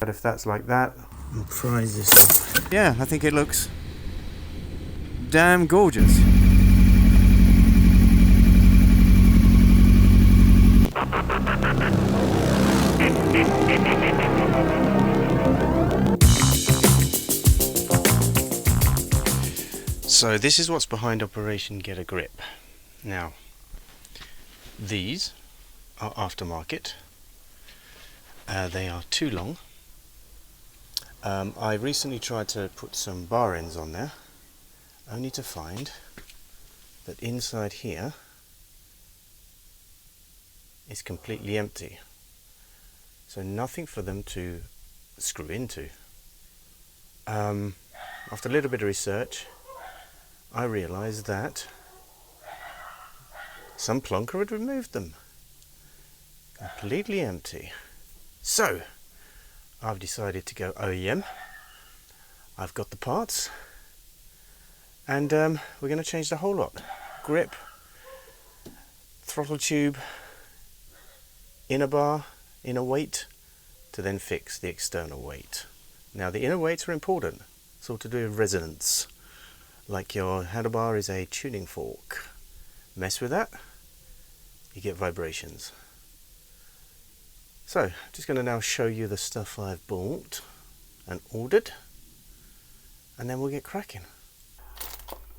But if that's like that, I'll prise this off. Yeah, I think it looks damn gorgeous. So this is what's behind Operation Get a Grip. Now, these are aftermarket. They are too long. I recently tried to put some bar ends on there, only to find that inside here is completely empty. So nothing for them to screw into. After a little bit of research, I realised that some plonker had removed them. Completely empty. So, I've decided to go OEM. I've got the parts, and we're going to change the whole lot. Grip, throttle tube, inner bar, inner weight, to then fix the external weight. Now the inner weights are important. It's all to do with resonance. Like your handlebar is a tuning fork. Mess with that, you get vibrations. So, I'm just going to now show you the stuff I've bought and ordered, and then we'll get cracking.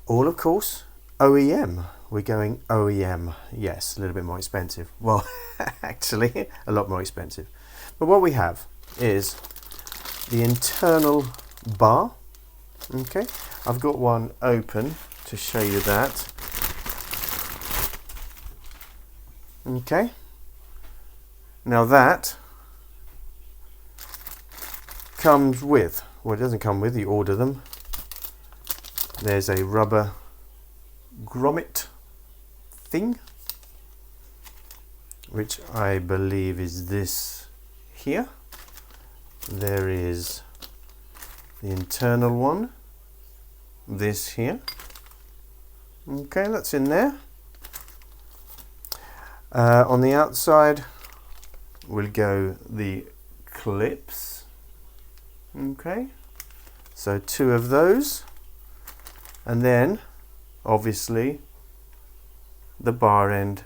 All, of course, OEM. We're going OEM. Yes, a little bit more expensive. Well, actually, a lot more expensive. But what we have is the internal bar. Okay, I've got one open to show you that. Okay. Now that comes with, well, it doesn't come with, you order them. There's a rubber grommet thing, which I believe is this here. There is the internal one, this here. Okay, that's in there. On the outside will go the clips. Okay, so 2 of those, and then obviously the bar end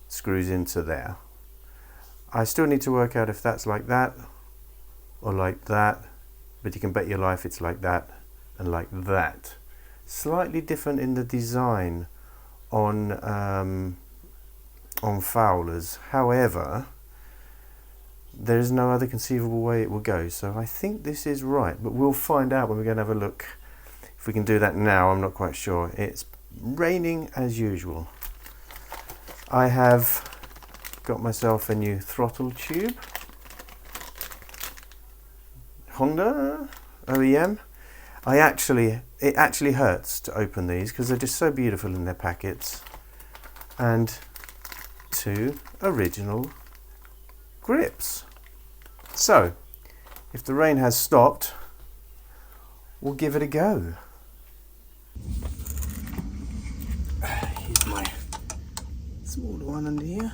screws into there. I still need to work out if that's like that or like that, but you can bet your life it's like that and like that. Slightly different in the design on Fowlers. However, there is no other conceivable way it will go, so I think this is right, but we'll find out when we're going to have a look. If we can do that now, I'm not quite sure. It's raining as usual. I have got myself a new throttle tube. Honda OEM. It actually hurts to open these because they're just so beautiful in their packets. And 2 original grips. So, if the rain has stopped, we'll give it a go. Here's my smaller one under here.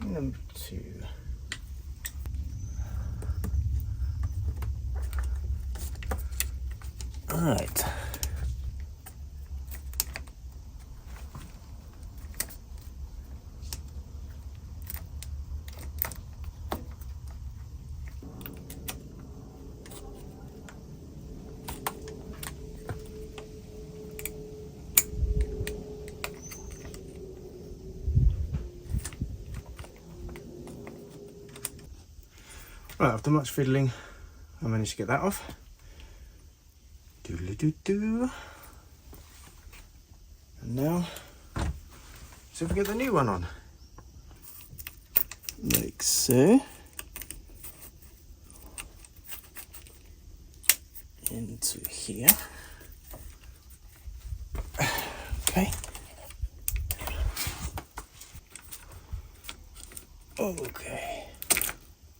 Number 2. All right. Right, after much fiddling, I managed to get that off. Doodle-doo-doo. And now, see if we get the new one on. Like so. Into here. Okay. Okay.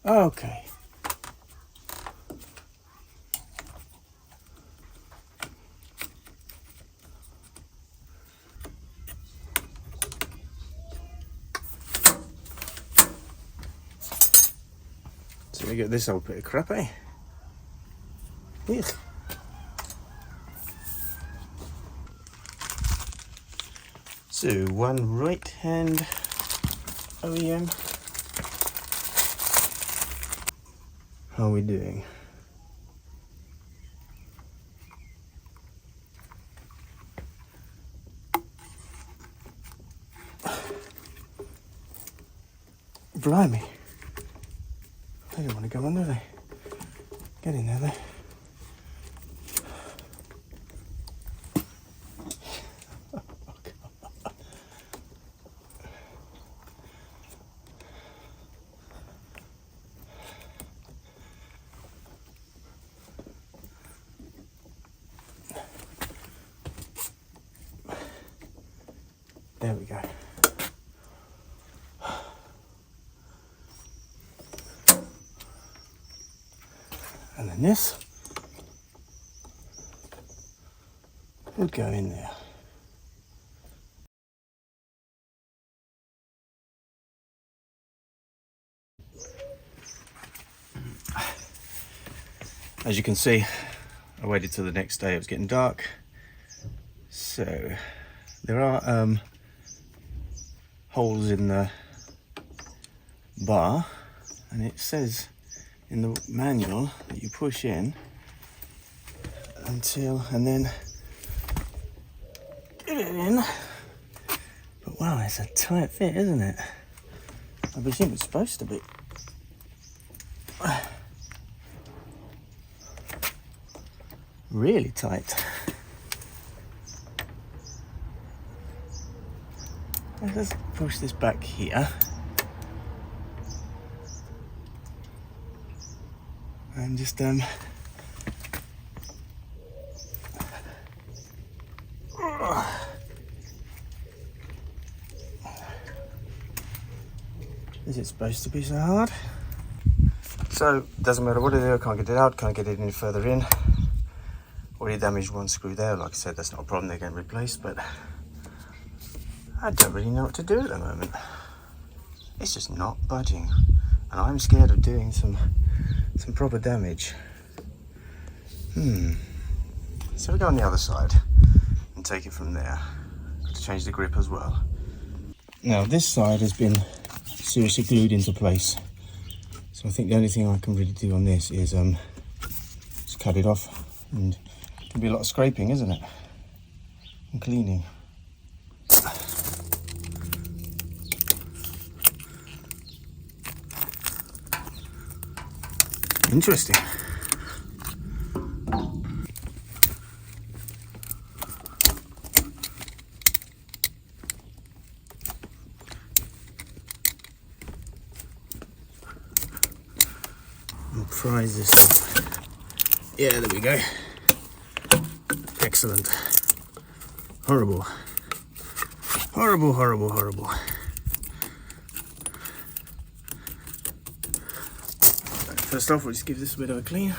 Okay. Should we get this old bit of crap, eh? Eek. So, one right hand OEM. How are we doing? Blimey. They don't want to go on, do they? Get in there, though. There we go. And then this would go in there. As you can see, I waited till the next day. It was getting dark. So there are holes in the bar, and it says in the manual that you push in until, and then get it in. But wow, it's a tight fit, isn't it? I presume it's supposed to be. Really tight. Let's push this back here. And just is it supposed to be so hard? So doesn't matter what I do, I can't get it out, can't get it any further in. Already damaged one screw there. Like I said, that's not a problem, they're getting replaced, but I don't really know what to do at the moment. It's just not budging, and I'm scared of doing some proper damage. So we go on the other side and take it from there. Got to change the grip as well. Now this side has been seriously glued into place, so I think the only thing I can really do on this is just cut it off, and it can be a lot of scraping, isn't it, and cleaning. Interesting. I'll prise this up. Yeah, there we go. Excellent. Horrible. Horrible, horrible, horrible. First off, we'll just give this a bit of a clean.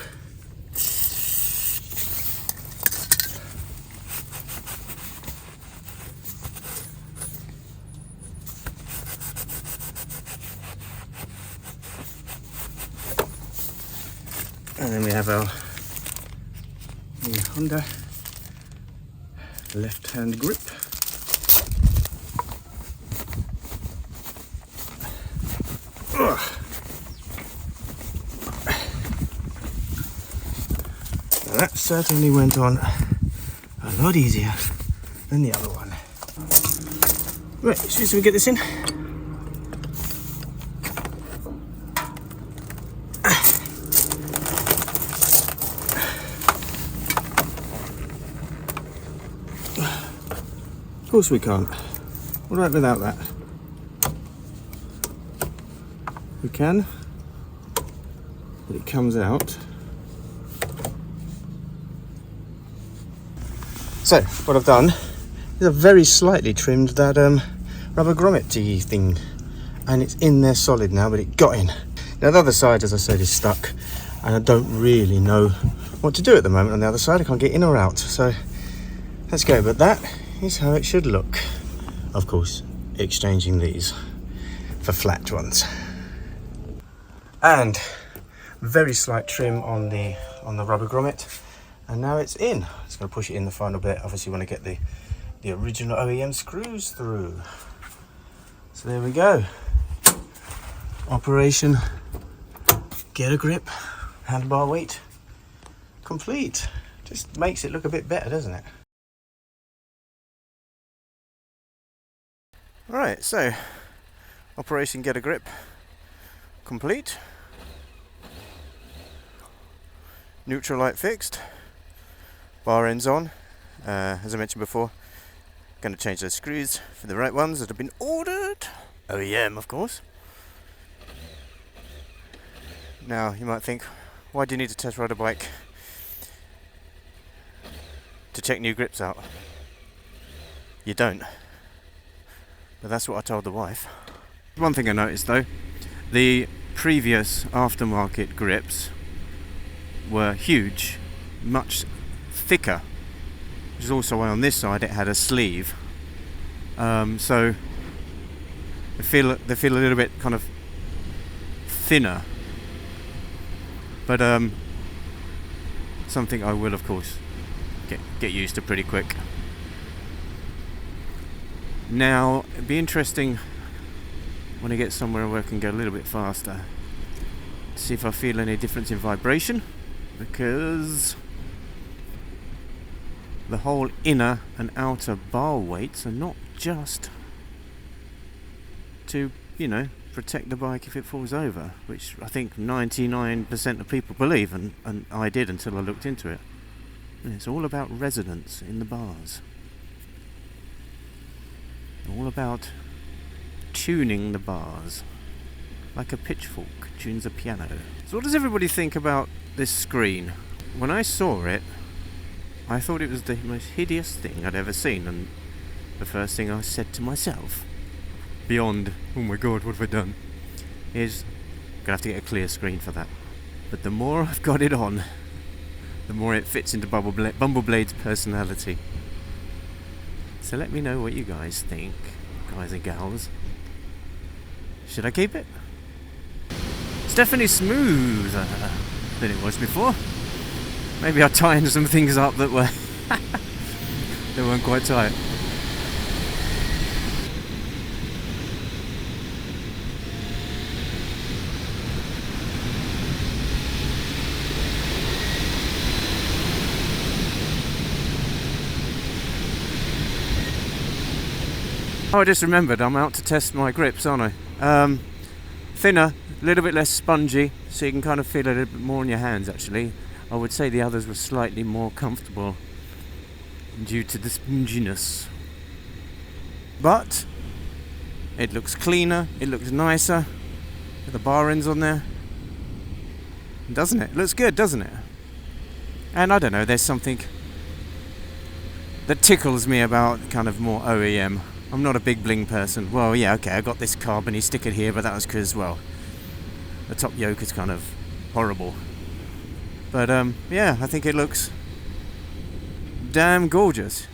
And then we have our new Honda left-hand grip. Ugh. That certainly went on a lot easier than the other one. Right, should we get this in? Of course we can't. What about without that? We can, but it comes out. So what I've done is I've very slightly trimmed that rubber grommet thing, and it's in there solid now, but it got in. Now the other side, as I said, is stuck, and I don't really know what to do at the moment on the other side. I can't get in or out, so let's go. But that is how it should look. Of course, exchanging these for flat ones. And Very slight trim on the rubber grommet, and now it's in. Just going to push it in the final bit. Obviously want to get the original OEM screws through. So there we go. Operation Get a Grip handlebar weight complete. Just makes it look a bit better, doesn't it? Alright, so Operation Get a Grip complete. Neutral light fixed, bar ends on. As I mentioned before, going to change those screws for the right ones that have been ordered. OEM, of course. Now you might think, why do you need to test ride a bike to check new grips out? You don't. But that's what I told the wife. One thing I noticed though, the previous aftermarket grips were huge, much thicker. Which is also why on this side it had a sleeve. So they feel a little bit kind of thinner. But something I will of course get used to pretty quick. Now it'd be interesting when I get somewhere where I can go a little bit faster to see if I feel any difference in vibration, because the whole inner and outer bar weights are not just to, protect the bike if it falls over, which I think 99% of people believe, and I did until I looked into it. And it's all about resonance in the bars. All about tuning the bars, like a pitchfork tunes a piano. So what does everybody think about this screen? When I saw it, I thought it was the most hideous thing I'd ever seen, and the first thing I said to myself, beyond, oh my god, what have I done, is I'm gonna have to get a clear screen for that. But the more I've got it on, the more it fits into Bumbleblade's personality. So let me know what you guys think, guys and gals. Should I keep it? It's definitely smoother than it was before. Maybe I tightened some things up that were they weren't quite tight. Oh, I just remembered I'm out to test my grips, aren't I? Thinner, a little bit less spongy, so you can kind of feel a little bit more in your hands actually. I would say the others were slightly more comfortable due to the sponginess. But it looks cleaner, it looks nicer, with the bar ends on there. Doesn't it? It looks good, doesn't it? And I don't know, there's something that tickles me about kind of more OEM. I'm not a big bling person. Well, yeah, okay, I got this carbony sticker here, but that was because, well, the top yoke is kind of horrible. But, yeah, I think it looks damn gorgeous.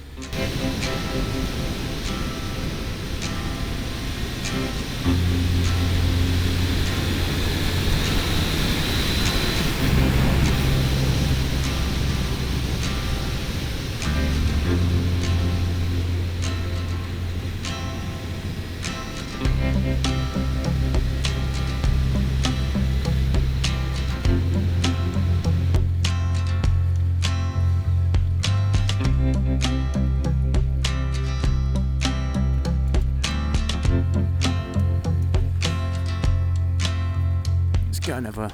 Go and have a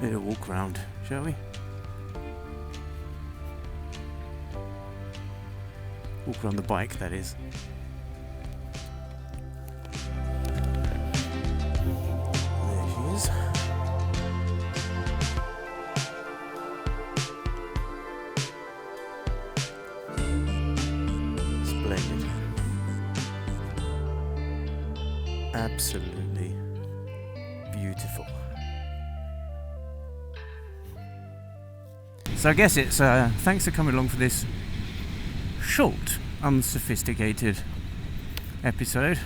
little walk around, shall we? Walk around the bike, that is. There she is. Splendid. Absolutely beautiful. So I guess it's thanks for coming along for this short, unsophisticated episode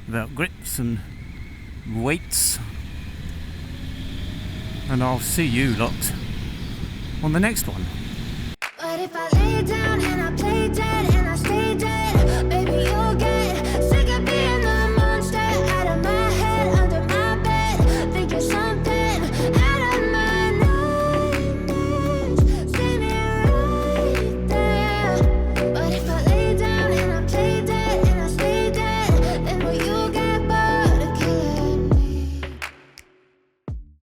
about grips and weights, and I'll see you lot on the next one. But if I lay down